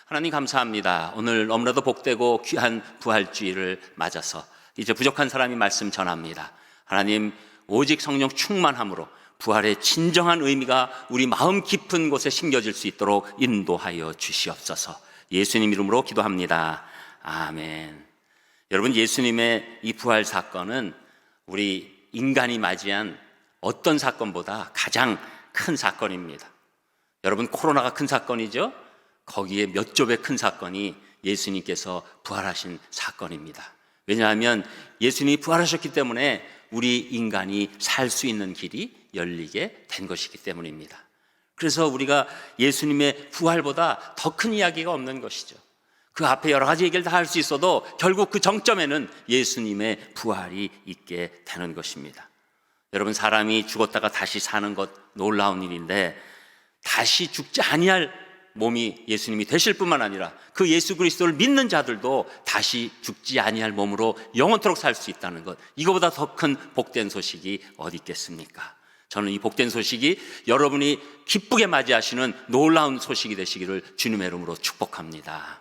하나님 감사합니다. 오늘 너무나도 복되고 귀한 부활주의를 맞아서 이제 부족한 사람이 말씀 전합니다. 하나님, 오직 성령 충만함으로 부활의 진정한 의미가 우리 마음 깊은 곳에 심겨질 수 있도록 인도하여 주시옵소서. 예수님 이름으로 기도합니다. 아멘. 여러분, 예수님의 이 부활 사건은 우리 인간이 맞이한 어떤 사건보다 가장 큰 사건입니다. 여러분, 코로나가 큰 사건이죠? 거기에 몇 조배 큰 사건이 예수님께서 부활하신 사건입니다. 왜냐하면 예수님이 부활하셨기 때문에 우리 인간이 살 수 있는 길이 열리게 된 것이기 때문입니다. 그래서 우리가 예수님의 부활보다 더 큰 이야기가 없는 것이죠. 그 앞에 여러 가지 얘기를 다 할 수 있어도 결국 그 정점에는 예수님의 부활이 있게 되는 것입니다. 여러분, 사람이 죽었다가 다시 사는 것 놀라운 일인데, 다시 죽지 아니할 몸이 예수님이 되실 뿐만 아니라 그 예수 그리스도를 믿는 자들도 다시 죽지 아니할 몸으로 영원토록 살 수 있다는 것, 이거보다 더 큰 복된 소식이 어디 있겠습니까? 저는 이 복된 소식이 여러분이 기쁘게 맞이하시는 놀라운 소식이 되시기를 주님의 이름으로 축복합니다.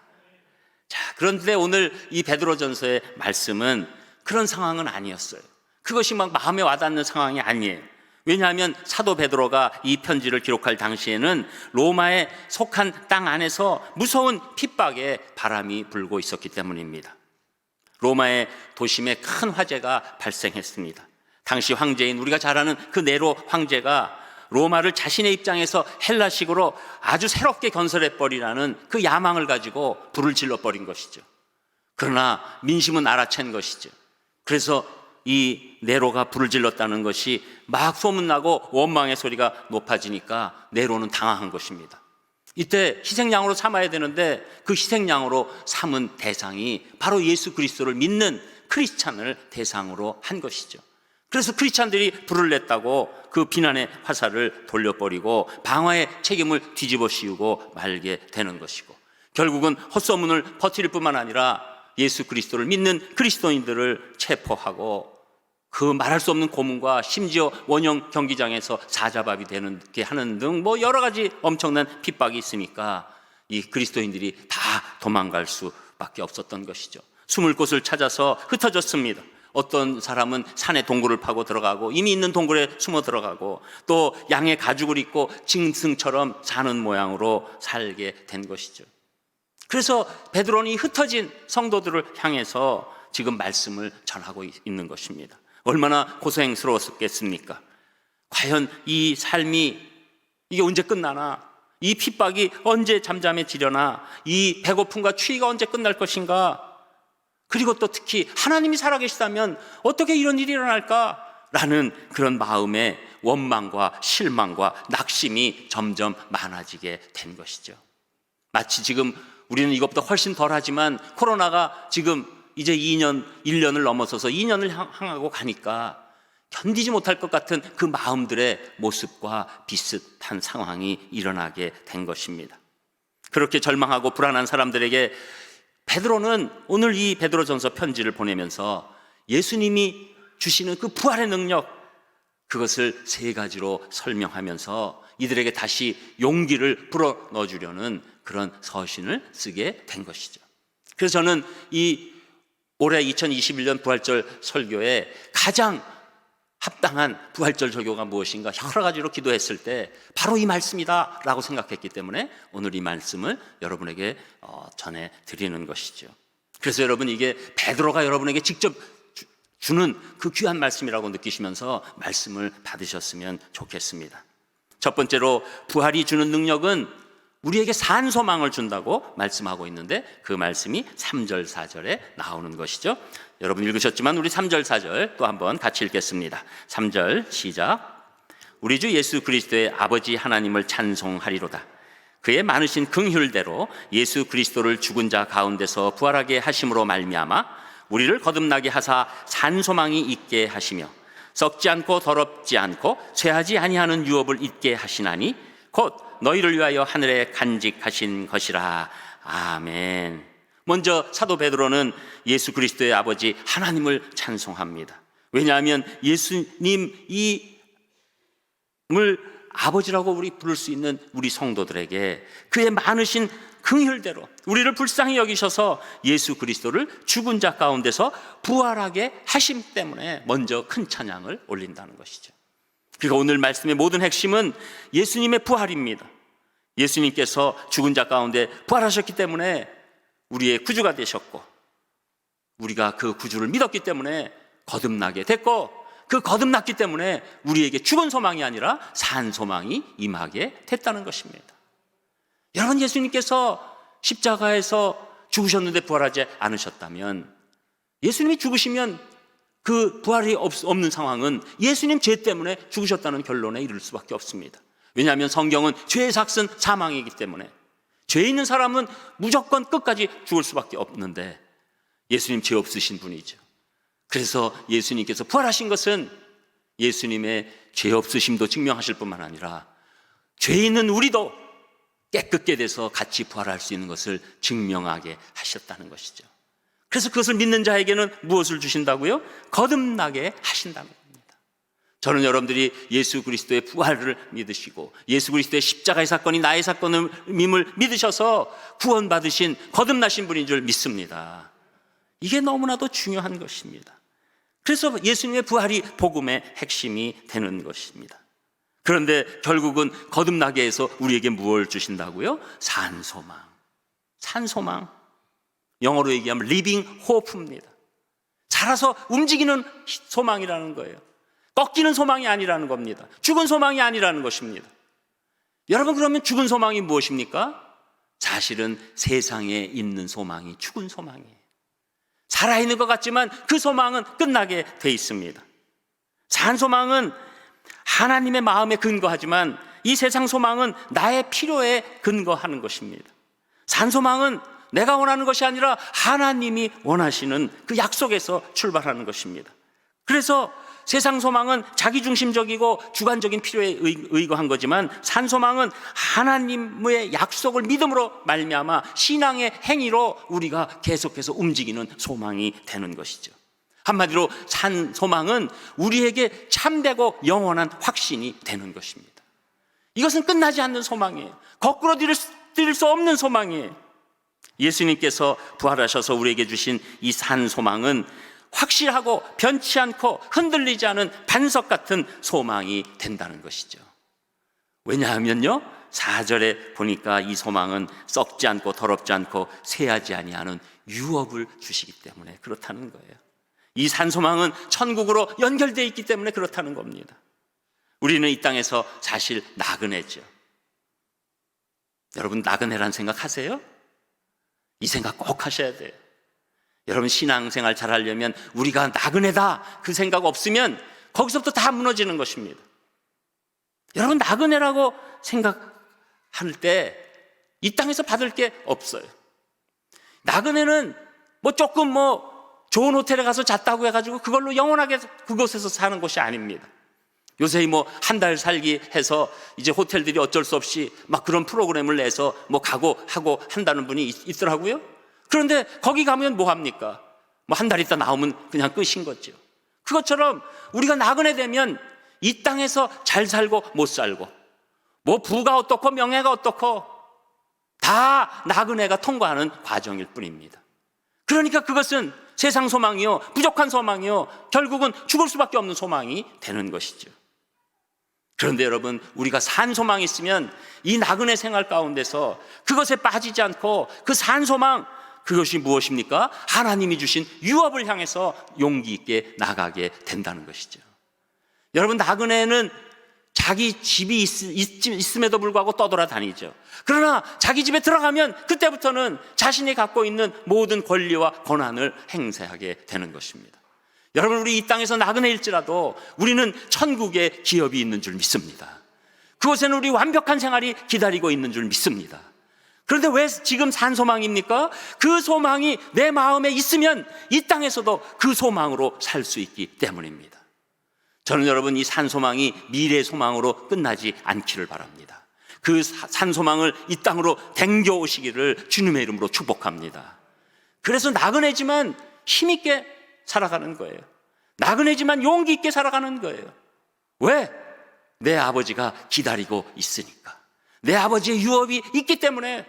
자, 그런데 오늘 이 베드로전서의 말씀은 그런 상황은 아니었어요. 그것이 막 마음에 와닿는 상황이 아니에요. 왜냐하면 사도 베드로가 이 편지를 기록할 당시에는 로마에 속한 땅 안에서 무서운 핍박에 바람이 불고 있었기 때문입니다. 로마의 도심에 큰 화재가 발생했습니다. 당시 황제인, 우리가 잘 아는 그 네로 황제가 로마를 자신의 입장에서 헬라식으로 아주 새롭게 건설해버리라는 그 야망을 가지고 불을 질러버린 것이죠. 그러나 민심은 알아챈 것이죠. 그래서 이 네로가 불을 질렀다는 것이 막 소문나고 원망의 소리가 높아지니까 네로는 당황한 것입니다. 이때 희생양으로 삼아야 되는데 그 희생양으로 삼은 대상이 바로 예수 그리스도를 믿는 크리스찬을 대상으로 한 것이죠. 그래서 크리스찬들이 불을 냈다고 그 비난의 화살을 돌려버리고 방화의 책임을 뒤집어 씌우고 말게 되는 것이고, 결국은 헛소문을 퍼뜨릴 뿐만 아니라 예수 그리스도를 믿는 그리스도인들을 체포하고 그 말할 수 없는 고문과 심지어 원형 경기장에서 사자밥이 되게 하는 등 여러 가지 엄청난 핍박이 있으니까 이 그리스도인들이 다 도망갈 수밖에 없었던 것이죠. 숨을 곳을 찾아서 흩어졌습니다. 어떤 사람은 산에 동굴을 파고 들어가고 이미 있는 동굴에 숨어 들어가고 또 양의 가죽을 입고 짐승처럼 사는 모양으로 살게 된 것이죠. 그래서 베드로는 이 흩어진 성도들을 향해서 지금 말씀을 전하고 있는 것입니다. 얼마나 고생스러웠겠습니까? 과연 이 삶이 이게 언제 끝나나? 이 핍박이 언제 잠잠해지려나? 이 배고픔과 추위가 언제 끝날 것인가? 그리고 또 특히 하나님이 살아계시다면 어떻게 이런 일이 일어날까? 라는 그런 마음의 원망과 실망과 낙심이 점점 많아지게 된 것이죠. 마치 지금 우리는 이것보다 훨씬 덜하지만 코로나가 지금 이제 1년을 넘어서서 2년을 향하고 가니까 견디지 못할 것 같은 그 마음들의 모습과 비슷한 상황이 일어나게 된 것입니다. 그렇게 절망하고 불안한 사람들에게 베드로는 오늘 이 베드로전서 편지를 보내면서 예수님이 주시는 그 부활의 능력, 그것을 세 가지로 설명하면서 이들에게 다시 용기를 불어넣어주려는 그런 서신을 쓰게 된 것이죠. 그래서 저는 이 올해 2021년 부활절 설교에 가장 합당한 부활절 설교가 무엇인가 여러 가지로 기도했을 때 바로 이 말씀이다 라고 생각했기 때문에 오늘 이 말씀을 여러분에게 전해드리는 것이죠. 그래서 여러분, 이게 베드로가 여러분에게 직접 주는 그 귀한 말씀이라고 느끼시면서 말씀을 받으셨으면 좋겠습니다. 첫 번째로, 부활이 주는 능력은 우리에게 산 소망을 준다고 말씀하고 있는데 그 말씀이 3절 4절에 나오는 것이죠. 여러분 읽으셨지만 우리 3절 4절 또 한번 같이 읽겠습니다. 3절 시작. 우리 주 예수 그리스도의 아버지 하나님을 찬송하리로다. 그의 많으신 긍휼대로 예수 그리스도를 죽은 자 가운데서 부활하게 하심으로 말미암아 우리를 거듭나게 하사 산 소망이 있게 하시며 썩지 않고 더럽지 않고 쇠하지 아니하는 유업을 있게 하시나니 곧 너희를 위하여 하늘에 간직하신 것이라. 아멘. 먼저 사도 베드로는 예수 그리스도의 아버지 하나님을 찬송합니다. 왜냐하면 예수님을 아버지라고 우리 부를 수 있는 우리 성도들에게 그의 많으신 긍휼대로 우리를 불쌍히 여기셔서 예수 그리스도를 죽은 자 가운데서 부활하게 하심 때문에 먼저 큰 찬양을 올린다는 것이죠. 그리고 오늘 말씀의 모든 핵심은 예수님의 부활입니다. 예수님께서 죽은 자 가운데 부활하셨기 때문에 우리의 구주가 되셨고, 우리가 그 구주를 믿었기 때문에 거듭나게 됐고, 그 거듭났기 때문에 우리에게 죽은 소망이 아니라 산 소망이 임하게 됐다는 것입니다. 여러분, 예수님께서 십자가에서 죽으셨는데 부활하지 않으셨다면, 예수님이 죽으시면 그 부활이 없는 상황은 예수님 죄 때문에 죽으셨다는 결론에 이를 수밖에 없습니다. 왜냐하면 성경은 죄의 삭은 사망이기 때문에 죄 있는 사람은 무조건 끝까지 죽을 수밖에 없는데 예수님 죄 없으신 분이죠. 그래서 예수님께서 부활하신 것은 예수님의 죄 없으심도 증명하실 뿐만 아니라 죄 있는 우리도 깨끗게 돼서 같이 부활할 수 있는 것을 증명하게 하셨다는 것이죠. 그래서 그것을 믿는 자에게는 무엇을 주신다고요? 거듭나게 하신다는 겁니다. 저는 여러분들이 예수 그리스도의 부활을 믿으시고 예수 그리스도의 십자가의 사건이 나의 사건임을 믿으셔서 구원받으신 거듭나신 분인 줄 믿습니다. 이게 너무나도 중요한 것입니다. 그래서 예수님의 부활이 복음의 핵심이 되는 것입니다. 그런데 결국은 거듭나게 해서 우리에게 무엇을 주신다고요? 산소망. 산소망. 영어로 얘기하면 living hope입니다. 살아서 움직이는 소망이라는 거예요. 꺾이는 소망이 아니라는 겁니다. 죽은 소망이 아니라는 것입니다. 여러분, 그러면 죽은 소망이 무엇입니까? 사실은 세상에 있는 소망이 죽은 소망이에요. 살아있는 것 같지만 그 소망은 끝나게 돼 있습니다. 산 소망은 하나님의 마음에 근거하지만 이 세상 소망은 나의 필요에 근거하는 것입니다. 산 소망은 내가 원하는 것이 아니라 하나님이 원하시는 그 약속에서 출발하는 것입니다. 그래서 세상 소망은 자기중심적이고 주관적인 필요에 의거한 거지만 산 소망은 하나님의 약속을 믿음으로 말미암아 신앙의 행위로 우리가 계속해서 움직이는 소망이 되는 것이죠. 한마디로 산 소망은 우리에게 참되고 영원한 확신이 되는 것입니다. 이것은 끝나지 않는 소망이에요. 거꾸로 뛸 수 없는 소망이에요. 예수님께서 부활하셔서 우리에게 주신 이 산 소망은 확실하고 변치 않고 흔들리지 않은 반석 같은 소망이 된다는 것이죠. 왜냐하면요, 4절에 보니까 이 소망은 썩지 않고 더럽지 않고 쇠하지 아니하는 유업을 주시기 때문에 그렇다는 거예요. 이 산 소망은 천국으로 연결되어 있기 때문에 그렇다는 겁니다. 우리는 이 땅에서 사실 나그네죠. 여러분, 나그네란 생각 하세요? 이 생각 꼭 하셔야 돼요. 여러분, 신앙생활 잘 하려면 우리가 나그네다 그 생각 없으면 거기서부터 다 무너지는 것입니다. 여러분, 나그네라고 생각할 때 이 땅에서 받을 게 없어요. 나그네는 조금 좋은 호텔에 가서 잤다고 해가지고 그걸로 영원하게 그곳에서 사는 곳이 아닙니다. 요새 한 달 살기 해서 이제 호텔들이 어쩔 수 없이 막 그런 프로그램을 내서 가고 하고 한다는 분이 있더라고요. 그런데 거기 가면 뭐 합니까? 한 달 있다 나오면 그냥 끝인 거죠. 그것처럼 우리가 나그네 되면 이 땅에서 잘 살고 못 살고 부가 어떻고 명예가 어떻고 다 나그네가 통과하는 과정일 뿐입니다. 그러니까 그것은 세상 소망이요, 부족한 소망이요, 결국은 죽을 수밖에 없는 소망이 되는 것이죠. 그런데 여러분, 우리가 산 소망이 있으면 이 나그네 생활 가운데서 그것에 빠지지 않고 그 산 소망, 그것이 무엇입니까? 하나님이 주신 유업을 향해서 용기 있게 나가게 된다는 것이죠. 여러분, 나그네는 자기 집이 있음에도 불구하고 떠돌아다니죠. 그러나 자기 집에 들어가면 그때부터는 자신이 갖고 있는 모든 권리와 권한을 행사하게 되는 것입니다. 여러분, 우리 이 땅에서 나그네일지라도 우리는 천국에 기업이 있는 줄 믿습니다. 그곳에는 우리 완벽한 생활이 기다리고 있는 줄 믿습니다. 그런데 왜 지금 산 소망입니까? 그 소망이 내 마음에 있으면 이 땅에서도 그 소망으로 살 수 있기 때문입니다. 저는 여러분, 이 산 소망이 미래 소망으로 끝나지 않기를 바랍니다. 그 산 소망을 이 땅으로 댕겨 오시기를 주님의 이름으로 축복합니다. 그래서 나그네지만 힘있게 살아가는 거예요. 나그네지만 용기 있게 살아가는 거예요. 왜? 내 아버지가 기다리고 있으니까, 내 아버지의 유업이 있기 때문에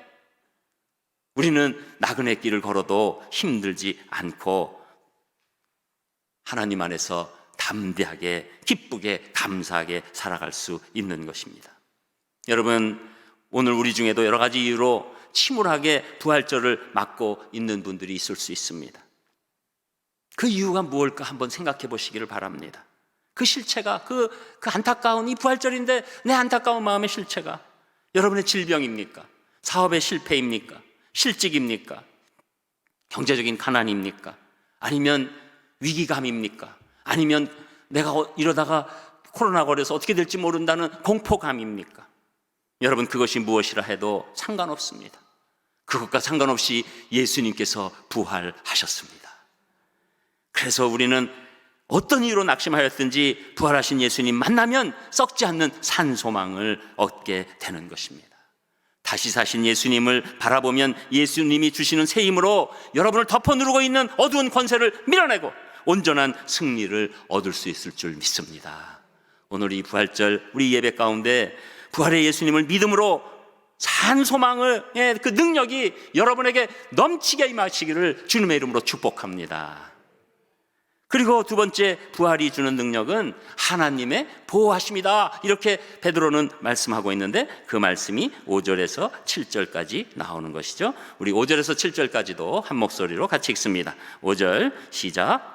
우리는 나그네 길을 걸어도 힘들지 않고 하나님 안에서 담대하게, 기쁘게, 감사하게 살아갈 수 있는 것입니다. 여러분, 오늘 우리 중에도 여러 가지 이유로 침울하게 부활절을 맞고 있는 분들이 있을 수 있습니다. 그 이유가 무엇일까 한번 생각해 보시기를 바랍니다. 그 실체가, 그 안타까운 이 부활절인데 내 안타까운 마음의 실체가 여러분의 질병입니까? 사업의 실패입니까? 실직입니까? 경제적인 가난입니까? 아니면 위기감입니까? 아니면 내가 이러다가 코로나 걸려서 어떻게 될지 모른다는 공포감입니까? 여러분, 그것이 무엇이라 해도 상관없습니다. 그것과 상관없이 예수님께서 부활하셨습니다. 그래서 우리는 어떤 이유로 낙심하였든지 부활하신 예수님 만나면 썩지 않는 산소망을 얻게 되는 것입니다. 다시 사신 예수님을 바라보면 예수님이 주시는 새 힘으로 여러분을 덮어 누르고 있는 어두운 권세를 밀어내고 온전한 승리를 얻을 수 있을 줄 믿습니다. 오늘 이 부활절 우리 예배 가운데 부활의 예수님을 믿음으로 산 소망의 그 능력이 여러분에게 넘치게 임하시기를 주님의 이름으로 축복합니다. 그리고 두 번째, 부활이 주는 능력은 하나님의 보호하심이다, 이렇게 베드로는 말씀하고 있는데 그 말씀이 5절에서 7절까지 나오는 것이죠. 우리 5절에서 7절까지도 한 목소리로 같이 읽습니다. 5절 시작.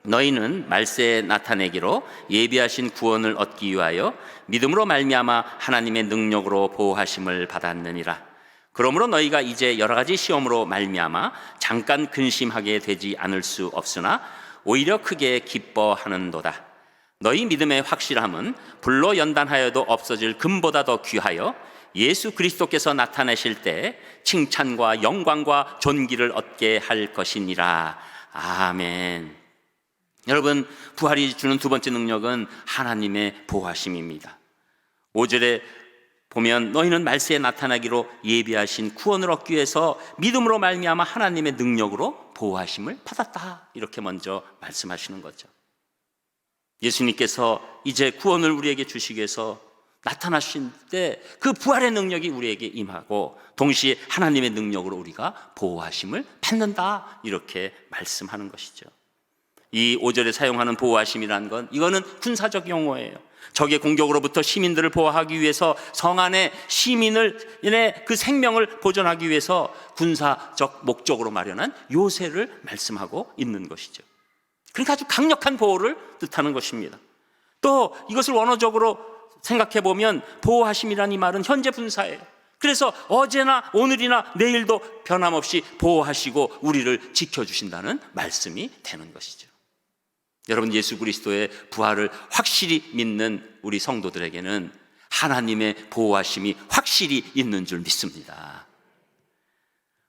너희는 말세에 나타내기로 예비하신 구원을 얻기 위하여 믿음으로 말미암아 하나님의 능력으로 보호하심을 받았느니라. 그러므로 너희가 이제 여러 가지 시험으로 말미암아 잠깐 근심하게 되지 않을 수 없으나 오히려 크게 기뻐하는도다. 너희 믿음의 확실함은 불로 연단하여도 없어질 금보다 더 귀하여 예수 그리스도께서 나타내실 때 칭찬과 영광과 존귀를 얻게 할 것이니라. 아멘. 여러분, 부활이 주는 두 번째 능력은 하나님의 보호하심입니다. 5절에 보면 너희는 말세에 나타나기로 예비하신 구원을 얻기 위해서 믿음으로 말미암아 하나님의 능력으로 보호하심을 받았다, 이렇게 먼저 말씀하시는 거죠. 예수님께서 이제 구원을 우리에게 주시기 위해서 나타나신 때 그 부활의 능력이 우리에게 임하고 동시에 하나님의 능력으로 우리가 보호하심을 받는다, 이렇게 말씀하는 것이죠. 이 5절에 사용하는 보호하심이라는 건 이거는 군사적 용어예요. 적의 공격으로부터 시민들을 보호하기 위해서 성 안에 시민의 그 생명을 보존하기 위해서 군사적 목적으로 마련한 요새를 말씀하고 있는 것이죠. 그러니까 아주 강력한 보호를 뜻하는 것입니다. 또 이것을 원어적으로 생각해 보면 보호하심이라는 이 말은 현재 분사예요. 그래서 어제나 오늘이나 내일도 변함없이 보호하시고 우리를 지켜주신다는 말씀이 되는 것이죠. 여러분, 예수 그리스도의 부활을 확실히 믿는 우리 성도들에게는 하나님의 보호하심이 확실히 있는 줄 믿습니다.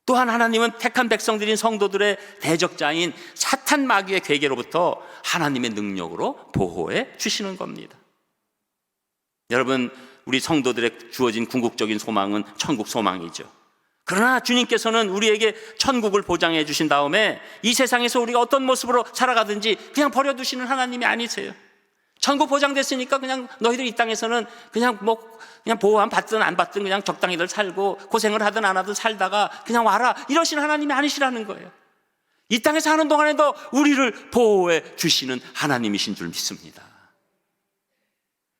또한 하나님은 택한 백성들인 성도들의 대적자인 사탄 마귀의 괴계로부터 하나님의 능력으로 보호해 주시는 겁니다. 여러분, 우리 성도들의 주어진 궁극적인 소망은 천국 소망이죠. 그러나 주님께서는 우리에게 천국을 보장해 주신 다음에 이 세상에서 우리가 어떤 모습으로 살아가든지 그냥 버려두시는 하나님이 아니세요. 천국 보장됐으니까 그냥 너희들 이 땅에서는 그냥 보호함 받든 안 받든 그냥 적당히들 살고 고생을 하든 안 하든 살다가 그냥 와라, 이러신 하나님이 아니시라는 거예요. 이 땅에서 하는 동안에도 우리를 보호해 주시는 하나님이신 줄 믿습니다.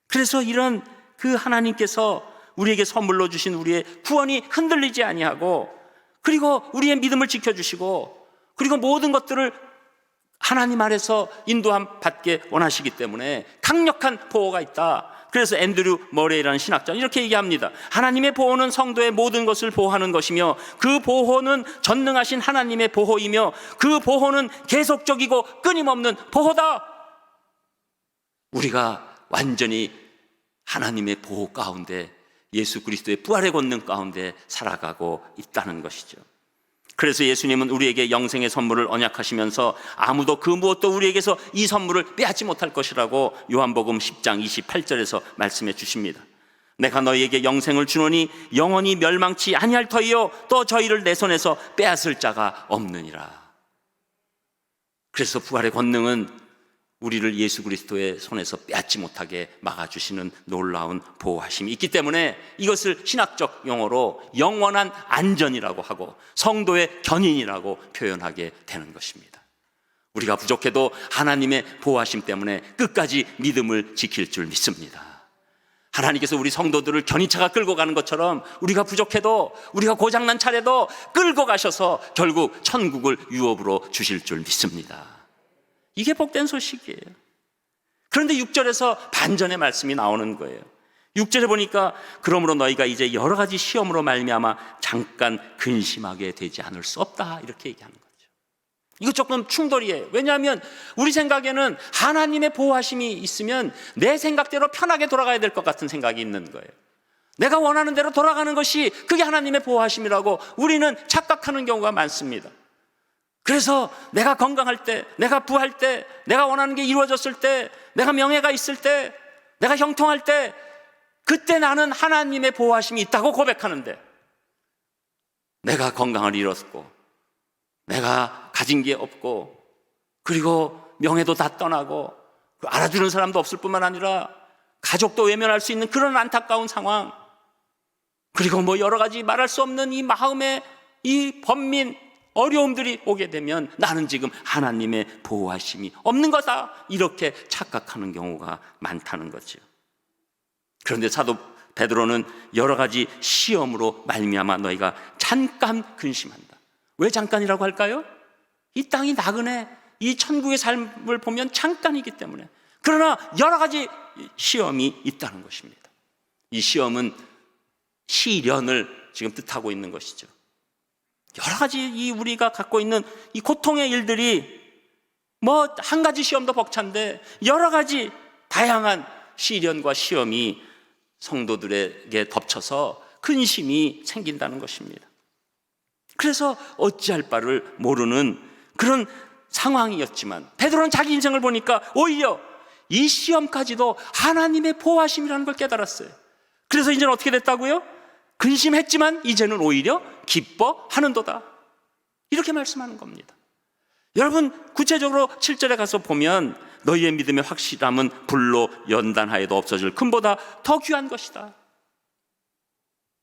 그래서 이런 그 하나님께서 우리에게 선물로 주신 우리의 구원이 흔들리지 아니하고, 그리고 우리의 믿음을 지켜주시고, 그리고 모든 것들을 하나님 아래서 인도함 받게 원하시기 때문에 강력한 보호가 있다. 그래서 앤드류 머레이라는 신학자는 이렇게 얘기합니다. 하나님의 보호는 성도의 모든 것을 보호하는 것이며 그 보호는 전능하신 하나님의 보호이며 그 보호는 계속적이고 끊임없는 보호다. 우리가 완전히 하나님의 보호 가운데, 예수 그리스도의 부활의 권능 가운데 살아가고 있다는 것이죠. 그래서 예수님은 우리에게 영생의 선물을 언약하시면서 아무도 그 무엇도 우리에게서 이 선물을 빼앗지 못할 것이라고 요한복음 10장 28절에서 말씀해 주십니다. 내가 너희에게 영생을 주노니 영원히 멸망치 아니할 터이요 또 저희를 내 손에서 빼앗을 자가 없느니라. 그래서 부활의 권능은 우리를 예수 그리스도의 손에서 빼앗지 못하게 막아주시는 놀라운 보호하심이 있기 때문에 이것을 신학적 용어로 영원한 안전이라고 하고 성도의 견인이라고 표현하게 되는 것입니다. 우리가 부족해도 하나님의 보호하심 때문에 끝까지 믿음을 지킬 줄 믿습니다. 하나님께서 우리 성도들을 견인차가 끌고 가는 것처럼 우리가 부족해도, 우리가 고장난 차례도 끌고 가셔서 결국 천국을 유업으로 주실 줄 믿습니다. 이게 복된 소식이에요. 그런데 6절에서 반전의 말씀이 나오는 거예요. 6절에 보니까 그러므로 너희가 이제 여러 가지 시험으로 말미암아 잠깐 근심하게 되지 않을 수 없다, 이렇게 얘기하는 거죠. 이거 조금 충돌이에요. 왜냐하면 우리 생각에는 하나님의 보호하심이 있으면 내 생각대로 편하게 돌아가야 될 것 같은 생각이 있는 거예요. 내가 원하는 대로 돌아가는 것이 그게 하나님의 보호하심이라고 우리는 착각하는 경우가 많습니다. 그래서 내가 건강할 때, 내가 부할 때, 내가 원하는 게 이루어졌을 때, 내가 명예가 있을 때, 내가 형통할 때, 그때 나는 하나님의 보호하심이 있다고 고백하는데, 내가 건강을 잃었고 내가 가진 게 없고 그리고 명예도 다 떠나고 알아주는 사람도 없을 뿐만 아니라 가족도 외면할 수 있는 그런 안타까운 상황, 그리고 뭐 여러 가지 말할 수 없는 이 마음의 이 번민 어려움들이 오게 되면 나는 지금 하나님의 보호하심이 없는 거다, 이렇게 착각하는 경우가 많다는 거죠. 그런데 사도 베드로는 여러 가지 시험으로 말미암아 너희가 잠깐 근심한다. 왜 잠깐이라고 할까요? 이 땅이 나그네, 이 천국의 삶을 보면 잠깐이기 때문에. 그러나 여러 가지 시험이 있다는 것입니다. 이 시험은 시련을 지금 뜻하고 있는 것이죠. 여러 가지 이 우리가 갖고 있는 이 고통의 일들이 뭐 한 가지 시험도 벅찬데 여러 가지 다양한 시련과 시험이 성도들에게 덮쳐서 근심이 생긴다는 것입니다. 그래서 어찌할 바를 모르는 그런 상황이었지만 베드로는 자기 인생을 보니까 오히려 이 시험까지도 하나님의 보호하심이라는 걸 깨달았어요. 그래서 이제는 어떻게 됐다고요? 근심했지만 이제는 오히려 기뻐하는도다, 이렇게 말씀하는 겁니다. 여러분, 구체적으로 7절에 가서 보면 너희의 믿음의 확실함은 불로 연단하여도 없어질 금보다 더 귀한 것이다.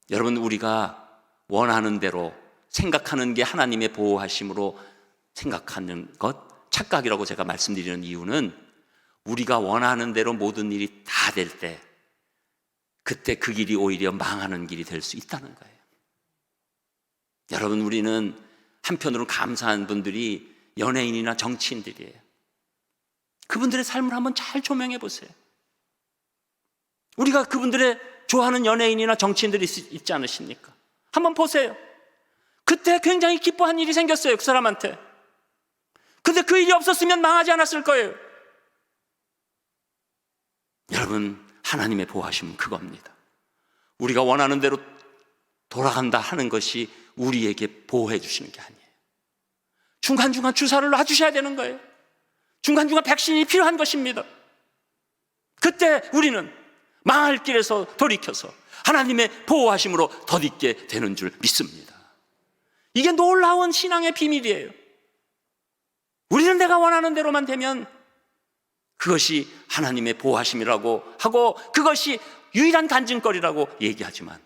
여러분, 우리가 원하는 대로 생각하는 게 하나님의 보호하심으로 생각하는 것, 착각이라고 제가 말씀드리는 이유는 우리가 원하는 대로 모든 일이 다 될 때 그때 그 길이 오히려 망하는 길이 될 수 있다는 거예요. 여러분, 우리는 한편으로는 감사한 분들이 연예인이나 정치인들이에요. 그분들의 삶을 한번 잘 조명해 보세요. 우리가 그분들의 좋아하는 연예인이나 정치인들이 있지 않으십니까? 한번 보세요. 그때 굉장히 기뻐한 일이 생겼어요, 그 사람한테. 근데 그 일이 없었으면 망하지 않았을 거예요. 여러분, 하나님의 보호하심은 그겁니다. 우리가 원하는 대로 돌아간다 하는 것이 우리에게 보호해 주시는 게 아니에요. 중간중간 주사를 놔주셔야 되는 거예요. 중간중간 백신이 필요한 것입니다. 그때 우리는 망할 길에서 돌이켜서 하나님의 보호하심으로 덧있게 되는 줄 믿습니다. 이게 놀라운 신앙의 비밀이에요. 우리는 내가 원하는 대로만 되면 그것이 하나님의 보호하심이라고 하고 그것이 유일한 간증거리라고 얘기하지만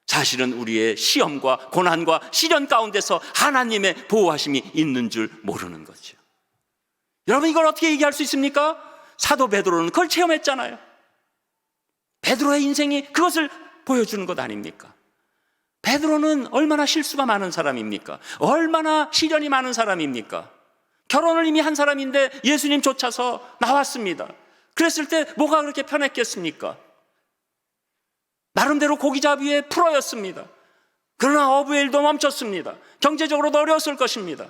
사실은 우리의 시험과 고난과 시련 가운데서 하나님의 보호하심이 있는 줄 모르는 거죠. 여러분, 이걸 어떻게 얘기할 수 있습니까? 사도 베드로는 그걸 체험했잖아요. 베드로의 인생이 그것을 보여주는 것 아닙니까? 베드로는 얼마나 실수가 많은 사람입니까? 얼마나 시련이 많은 사람입니까? 결혼을 이미 한 사람인데 예수님 쫓아서 나왔습니다. 그랬을 때 뭐가 그렇게 편했겠습니까? 나름대로 고기잡이의 프로였습니다. 그러나 어부의 일도 멈췄습니다. 경제적으로도 어려웠을 것입니다.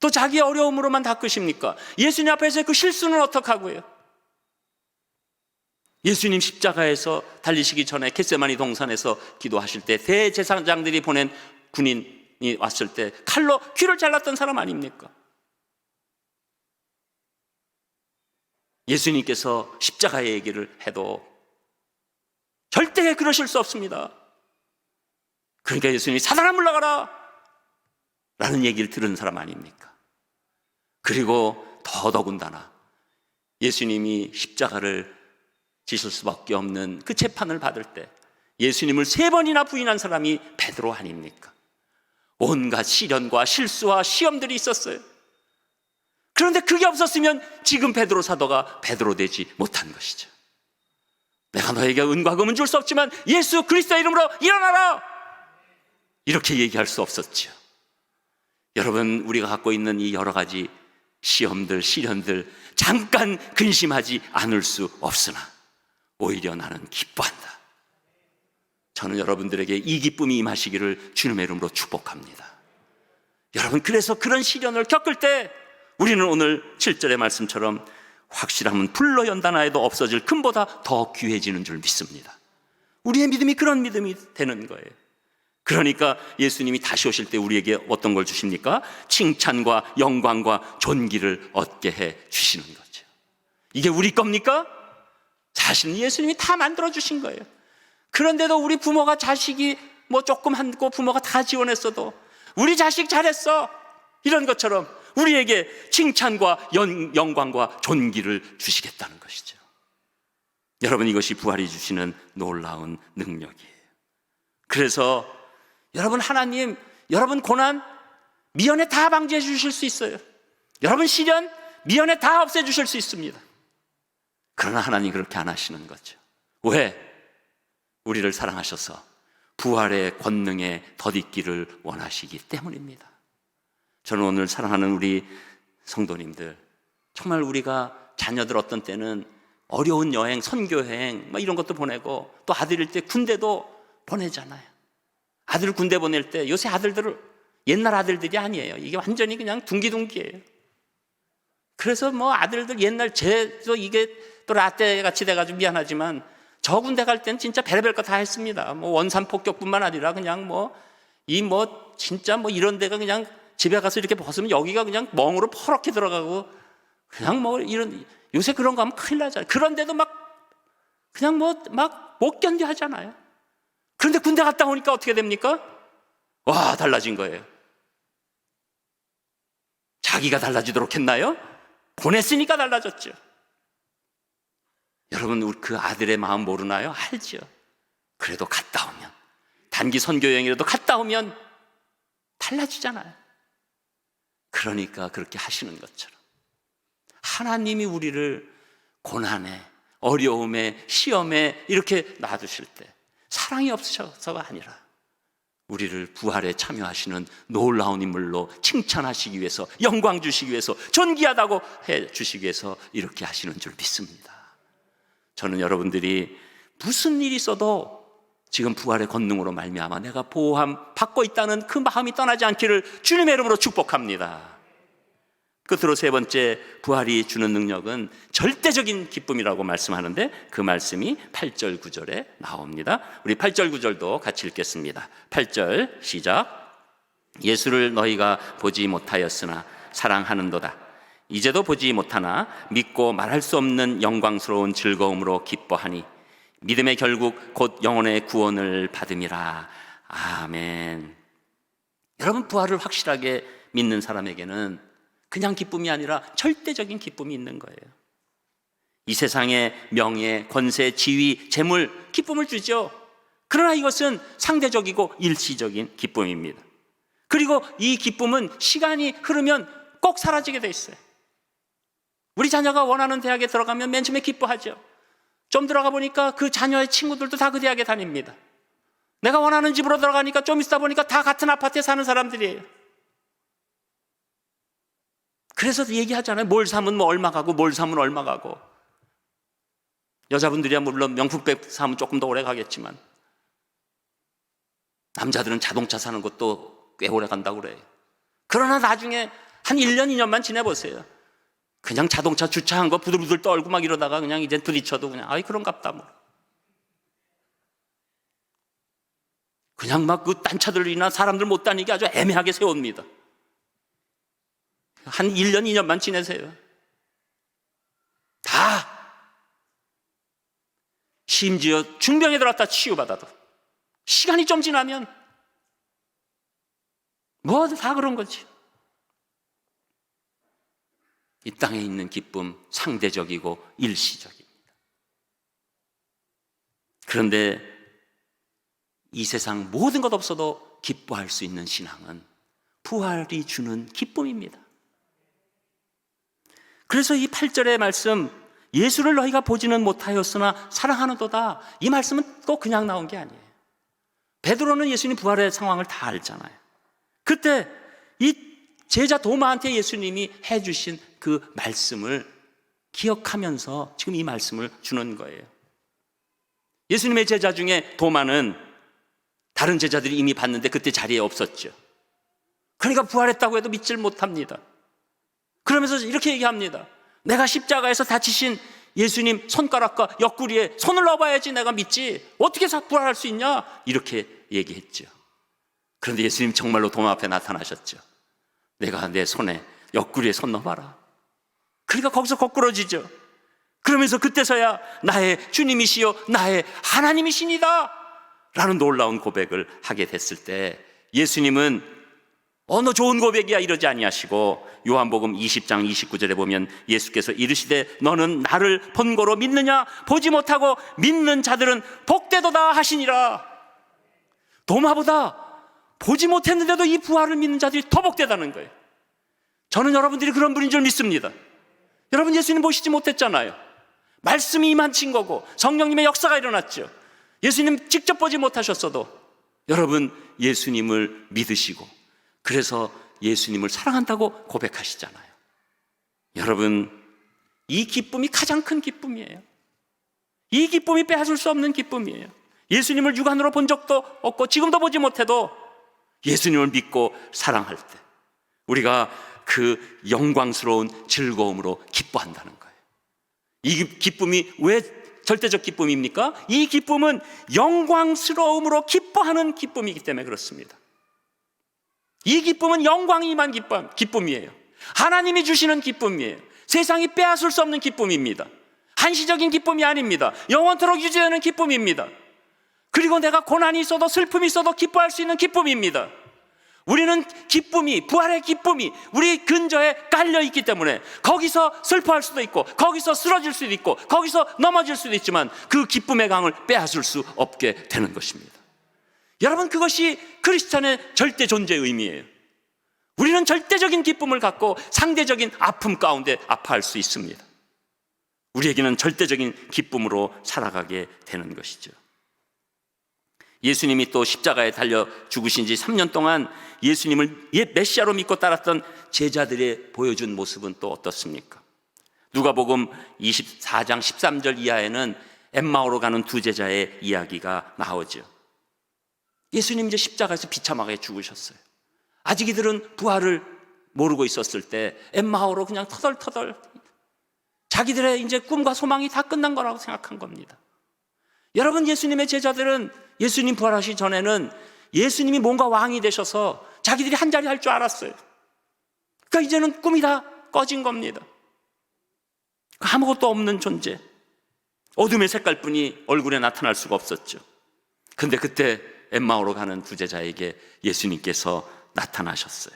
또 자기의 어려움으로만 닦으십니까? 예수님 앞에서 그 실수는 어떡하고요? 예수님 십자가에서 달리시기 전에 겟세마니 동산에서 기도하실 때 대제사장들이 보낸 군인이 왔을 때 칼로 귀를 잘랐던 사람 아닙니까? 예수님께서 십자가의 얘기를 해도 절대 그러실 수 없습니다. 그러니까 예수님이 사단아 물러가라 라는 얘기를 들은 사람 아닙니까? 그리고 더더군다나 예수님이 십자가를 지실 수밖에 없는 그 재판을 받을 때 예수님을 3번이나 부인한 사람이 베드로 아닙니까? 온갖 시련과 실수와 시험들이 있었어요. 그런데 그게 없었으면 지금 베드로 사도가 베드로 되지 못한 것이죠. 내가 너에게 은과 금은 줄 수 없지만 예수 그리스도의 이름으로 일어나라! 이렇게 얘기할 수 없었죠. 여러분, 우리가 갖고 있는 이 여러 가지 시험들, 시련들 잠깐 근심하지 않을 수 없으나 오히려 나는 기뻐한다. 저는 여러분들에게 이 기쁨이 임하시기를 주님의 이름으로 축복합니다. 여러분, 그래서 그런 시련을 겪을 때 우리는 오늘 7절의 말씀처럼 확실함은 불로 연단 하에도 없어질 금보다 더 귀해지는 줄 믿습니다. 우리의 믿음이 그런 믿음이 되는 거예요. 그러니까 예수님이 다시 오실 때 우리에게 어떤 걸 주십니까? 칭찬과 영광과 존귀를 얻게 해 주시는 거죠. 이게 우리 겁니까? 사실은 예수님이 다 만들어 주신 거예요. 그런데도 우리 부모가 자식이 뭐 조금 한고 부모가 다 지원했어도 우리 자식 잘했어 이런 것처럼 우리에게 칭찬과 영광과 존귀를 주시겠다는 것이죠. 여러분, 이것이 부활이 주시는 놀라운 능력이에요. 그래서 여러분, 하나님 여러분 고난 미연에 다 방지해 주실 수 있어요. 여러분 시련 미연에 다 없애 주실 수 있습니다. 그러나 하나님 그렇게 안 하시는 거죠. 왜? 우리를 사랑하셔서 부활의 권능에 덧입기를 원하시기 때문입니다. 저는 오늘 사랑하는 우리 성도님들, 정말 우리가 자녀들 어떤 때는 어려운 여행, 선교여행 뭐 이런 것도 보내고 또 아들일 때 군대도 보내잖아요. 아들 군대 보낼 때 요새 아들들은 옛날 아들들이 아니에요. 이게 완전히 그냥 둥기둥기예요. 그래서 뭐 아들들 옛날 제도 이게 또 라떼 같이 돼가지고 미안하지만 저 군대 갈 때는 진짜 별의별 거 다 했습니다. 뭐 원산 폭격뿐만 아니라 그냥 진짜 이런 데가 그냥 집에 가서 이렇게 벗으면 여기가 그냥 멍으로 퍼렇게 들어가고 그냥 이런 요새 그런 거 하면 큰일 나잖아요. 그런데도 그냥 못 견뎌 하잖아요. 그런데 군대 갔다 오니까 어떻게 됩니까? 와, 달라진 거예요. 자기가 달라지도록 했나요? 보냈으니까 달라졌죠. 여러분, 우리 그 아들의 마음 모르나요? 알죠. 그래도 갔다 오면, 단기 선교여행이라도 갔다 오면 달라지잖아요. 그러니까 그렇게 하시는 것처럼 하나님이 우리를 고난에, 어려움에, 시험에 이렇게 놔두실 때 사랑이 없으셔서가 아니라 우리를 부활에 참여하시는 놀라운 인물로 칭찬하시기 위해서, 영광 주시기 위해서, 존귀하다고 해 주시기 위해서 이렇게 하시는 줄 믿습니다. 저는 여러분들이 무슨 일이 있어도 지금 부활의 권능으로 말미암아 내가 보호함 받고 있다는 그 마음이 떠나지 않기를 주님의 이름으로 축복합니다. 끝으로 세 번째, 부활이 주는 능력은 절대적인 기쁨이라고 말씀하는데 그 말씀이 8절 9절에 나옵니다. 우리 8절 9절도 같이 읽겠습니다. 8절 시작. 예수를 너희가 보지 못하였으나 사랑하는도다. 이제도 보지 못하나 믿고 말할 수 없는 영광스러운 즐거움으로 기뻐하니 믿음의 결국 곧 영혼의 구원을 받음이라. 아멘. 여러분, 부활을 확실하게 믿는 사람에게는 그냥 기쁨이 아니라 절대적인 기쁨이 있는 거예요. 이 세상의 명예, 권세, 지위, 재물, 기쁨을 주죠. 그러나 이것은 상대적이고 일시적인 기쁨입니다. 그리고 이 기쁨은 시간이 흐르면 꼭 사라지게 돼 있어요. 우리 자녀가 원하는 대학에 들어가면 맨 처음에 기뻐하죠. 좀 들어가 보니까 그 자녀의 친구들도 다 그 대학에 다닙니다. 내가 원하는 집으로 들어가니까 좀 있다 보니까 다 같은 아파트에 사는 사람들이에요. 그래서 얘기하잖아요. 뭘 사면 얼마 가고 뭘 사면 얼마 가고. 여자분들이야 물론 명품백 사면 조금 더 오래 가겠지만 남자들은 자동차 사는 것도 꽤 오래 간다고 그래요. 그러나 나중에 한 1년 2년만 지내보세요. 그냥 자동차 주차한 거 부들부들 떨고 막 이러다가 그냥 이제 부딪혀도 그냥 아이 그런갑다 뭐. 그냥 그 딴 차들이나 사람들 못 다니게 아주 애매하게 세웁니다. 한 1년 2년만 지내세요. 다 심지어 중병에 들어갔다 치유받아도 시간이 좀 지나면 뭐 다 그런 거지. 이 땅에 있는 기쁨 상대적이고 일시적입니다. 그런데 이 세상 모든 것 없어도 기뻐할 수 있는 신앙은 부활이 주는 기쁨입니다. 그래서 이 8절의 말씀, 예수를 너희가 보지는 못하였으나 사랑하는도다, 이 말씀은 또 그냥 나온 게 아니에요. 베드로는 예수님 부활의 상황을 다 알잖아요. 그때 이 제자 도마한테 예수님이 해주신 그 말씀을 기억하면서 지금 이 말씀을 주는 거예요. 예수님의 제자 중에 도마는 다른 제자들이 이미 봤는데 그때 자리에 없었죠. 그러니까 부활했다고 해도 믿질 못합니다. 그러면서 이렇게 얘기합니다. 내가 십자가에서 다치신 예수님 손가락과 옆구리에 손을 넣어봐야지 내가 믿지, 어떻게 부활할 수 있냐, 이렇게 얘기했죠. 그런데 예수님 정말로 도마 앞에 나타나셨죠. 내가 내 손에 옆구리에 손 넣어봐라. 그러니까 거기서 거꾸러지죠. 그러면서 그때서야 나의 주님이시여 나의 하나님이시니다 라는 놀라운 고백을 하게 됐을 때, 예수님은 어느 좋은 고백이야 이러지 아니하시고 요한복음 20장 29절에 보면 예수께서 이르시되 너는 나를 본고로 믿느냐, 보지 못하고 믿는 자들은 복되도다 하시니라. 도마보다 보지 못했는데도 이 부활을 믿는 자들이 더 복되다는 거예요. 저는 여러분들이 그런 분인 줄 믿습니다. 여러분 예수님 보시지 못했잖아요. 말씀이 임하신 거고 성령님의 역사가 일어났죠. 예수님 직접 보지 못하셨어도 여러분 예수님을 믿으시고 그래서 예수님을 사랑한다고 고백하시잖아요. 여러분, 이 기쁨이 가장 큰 기쁨이에요. 이 기쁨이 빼앗을 수 없는 기쁨이에요. 예수님을 육안으로 본 적도 없고 지금도 보지 못해도 예수님을 믿고 사랑할 때 우리가 그 영광스러운 즐거움으로 기뻐한다는 거예요. 이 기쁨이 왜 절대적 기쁨입니까? 이 기쁨은 영광스러움으로 기뻐하는 기쁨이기 때문에 그렇습니다. 이 기쁨은 영광이 임한 기쁨이에요. 하나님이 주시는 기쁨이에요. 세상이 빼앗을 수 없는 기쁨입니다. 한시적인 기쁨이 아닙니다. 영원토록 유지되는 기쁨입니다. 그리고 내가 고난이 있어도 슬픔이 있어도 기뻐할 수 있는 기쁨입니다. 우리는 기쁨이, 부활의 기쁨이 우리 근저에 깔려있기 때문에 거기서 슬퍼할 수도 있고 거기서 쓰러질 수도 있고 거기서 넘어질 수도 있지만 그 기쁨의 강을 빼앗을 수 없게 되는 것입니다. 여러분, 그것이 크리스찬의 절대 존재의 의미예요. 우리는 절대적인 기쁨을 갖고 상대적인 아픔 가운데 아파할 수 있습니다. 우리에게는 절대적인 기쁨으로 살아가게 되는 것이죠. 예수님이 또 십자가에 달려 죽으신 지 3년 동안 예수님을 메시아로 믿고 따랐던 제자들의 보여준 모습은 또 어떻습니까? 누가복음 24장 13절 이하에는 엠마오로 가는 두 제자의 이야기가 나오죠. 예수님 이제 십자가에서 비참하게 죽으셨어요. 아직 이들은 부활을 모르고 있었을 때 엠마오로 그냥 터덜터덜 자기들의 이제 꿈과 소망이 다 끝난 거라고 생각한 겁니다. 여러분, 예수님의 제자들은 예수님 부활하시기 전에는 예수님이 뭔가 왕이 되셔서 자기들이 한 자리 할 줄 알았어요. 그러니까 이제는 꿈이 다 꺼진 겁니다. 아무것도 없는 존재, 어둠의 색깔뿐이 얼굴에 나타날 수가 없었죠. 근데 그때 엠마오로 가는 두 제자에게 예수님께서 나타나셨어요.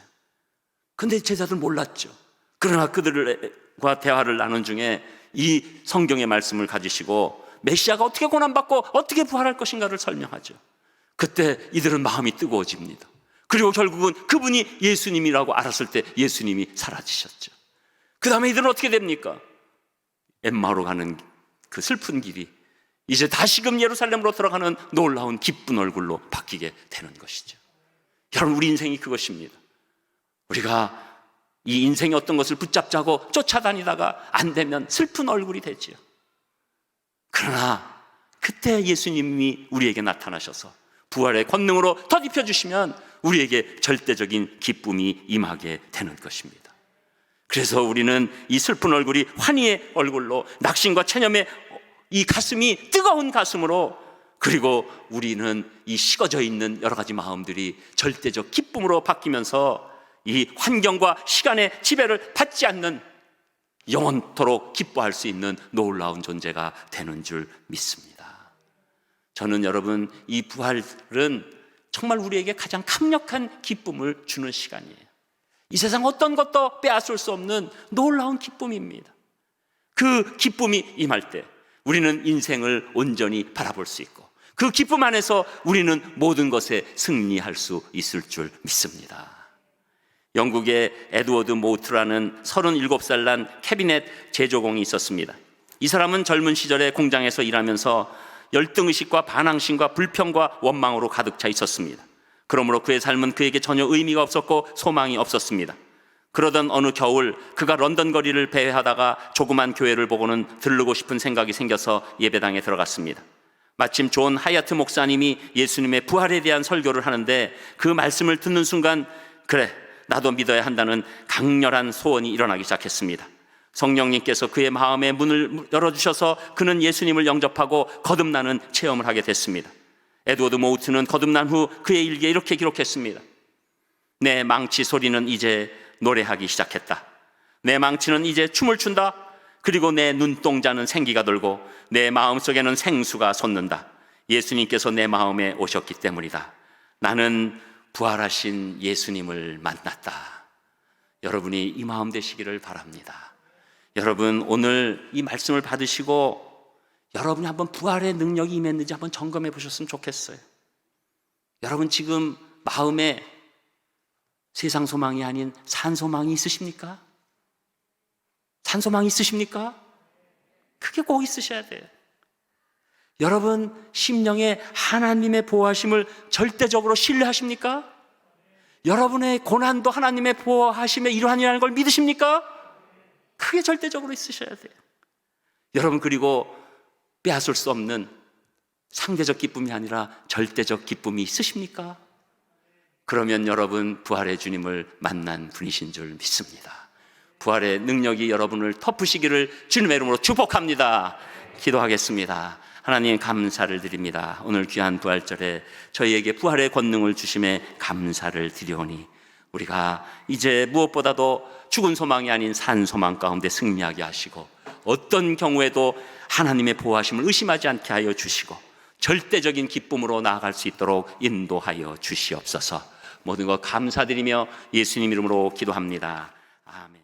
근데 제자들 몰랐죠. 그러나 그들과 대화를 나눈 중에 이 성경의 말씀을 가지시고 메시아가 어떻게 고난받고 어떻게 부활할 것인가를 설명하죠. 그때 이들은 마음이 뜨거워집니다. 그리고 결국은 그분이 예수님이라고 알았을 때 예수님이 사라지셨죠. 그 다음에 이들은 어떻게 됩니까? 엠마오로 가는 그 슬픈 길이 이제 다시금 예루살렘으로 들어가는 놀라운 기쁜 얼굴로 바뀌게 되는 것이죠. 여러분, 우리 인생이 그것입니다. 우리가 이 인생의 어떤 것을 붙잡자고 쫓아다니다가 안 되면 슬픈 얼굴이 되지요. 그러나 그때 예수님이 우리에게 나타나셔서 부활의 권능으로 덧입혀 주시면 우리에게 절대적인 기쁨이 임하게 되는 것입니다. 그래서 우리는 이 슬픈 얼굴이 환희의 얼굴로, 낙심과 체념의 이 가슴이 뜨거운 가슴으로, 그리고 우리는 이 식어져 있는 여러 가지 마음들이 절대적 기쁨으로 바뀌면서 이 환경과 시간의 지배를 받지 않는 영원토록 기뻐할 수 있는 놀라운 존재가 되는 줄 믿습니다. 저는 여러분, 이 부활은 정말 우리에게 가장 강력한 기쁨을 주는 시간이에요. 이 세상 어떤 것도 빼앗을 수 없는 놀라운 기쁨입니다. 그 기쁨이 임할 때 우리는 인생을 온전히 바라볼 수 있고, 그 기쁨 안에서 우리는 모든 것에 승리할 수 있을 줄 믿습니다. 영국의 에드워드 모트라는 37살 난 캐비넷 제조공이 있었습니다. 이 사람은 젊은 시절에 공장에서 일하면서 열등의식과 반항심과 불평과 원망으로 가득 차 있었습니다. 그러므로 그의 삶은 그에게 전혀 의미가 없었고 소망이 없었습니다. 그러던 어느 겨울, 그가 런던 거리를 배회하다가 조그만 교회를 보고는 들르고 싶은 생각이 생겨서 예배당에 들어갔습니다. 마침 존 하야트 목사님이 예수님의 부활에 대한 설교를 하는데 그 말씀을 듣는 순간, 그래, 나도 믿어야 한다는 강렬한 소원이 일어나기 시작했습니다. 성령님께서 그의 마음의 문을 열어주셔서 그는 예수님을 영접하고 거듭나는 체험을 하게 됐습니다. 에드워드 모우트는 거듭난 후 그의 일기에 이렇게 기록했습니다. 내 망치 소리는 이제 노래하기 시작했다. 내 망치는 이제 춤을 춘다. 그리고 내 눈동자는 생기가 돌고 내 마음속에는 생수가 솟는다. 예수님께서 내 마음에 오셨기 때문이다. 나는 부활하신 예수님을 만났다. 여러분이 이 마음 되시기를 바랍니다. 여러분, 오늘 이 말씀을 받으시고 여러분이 한번 부활의 능력이 임했는지 한번 점검해 보셨으면 좋겠어요. 여러분, 지금 마음에 세상 소망이 아닌 산 소망이 있으십니까? 산 소망이 있으십니까? 그게 꼭 있으셔야 돼요. 여러분, 심령에 하나님의 보호하심을 절대적으로 신뢰하십니까? 여러분의 고난도 하나님의 보호하심의 일환이라는 걸 믿으십니까? 그게 절대적으로 있으셔야 돼요. 여러분, 그리고 빼앗을 수 없는 상대적 기쁨이 아니라 절대적 기쁨이 있으십니까? 그러면 여러분 부활의 주님을 만난 분이신 줄 믿습니다. 부활의 능력이 여러분을 덮으시기를 주님의 이름으로 축복합니다. 기도하겠습니다. 하나님, 감사를 드립니다. 오늘 귀한 부활절에 저희에게 부활의 권능을 주심에 감사를 드리오니 우리가 이제 무엇보다도 죽은 소망이 아닌 산 소망 가운데 승리하게 하시고, 어떤 경우에도 하나님의 보호하심을 의심하지 않게 하여 주시고 절대적인 기쁨으로 나아갈 수 있도록 인도하여 주시옵소서. 모든 것 감사드리며 예수님 이름으로 기도합니다. 아멘.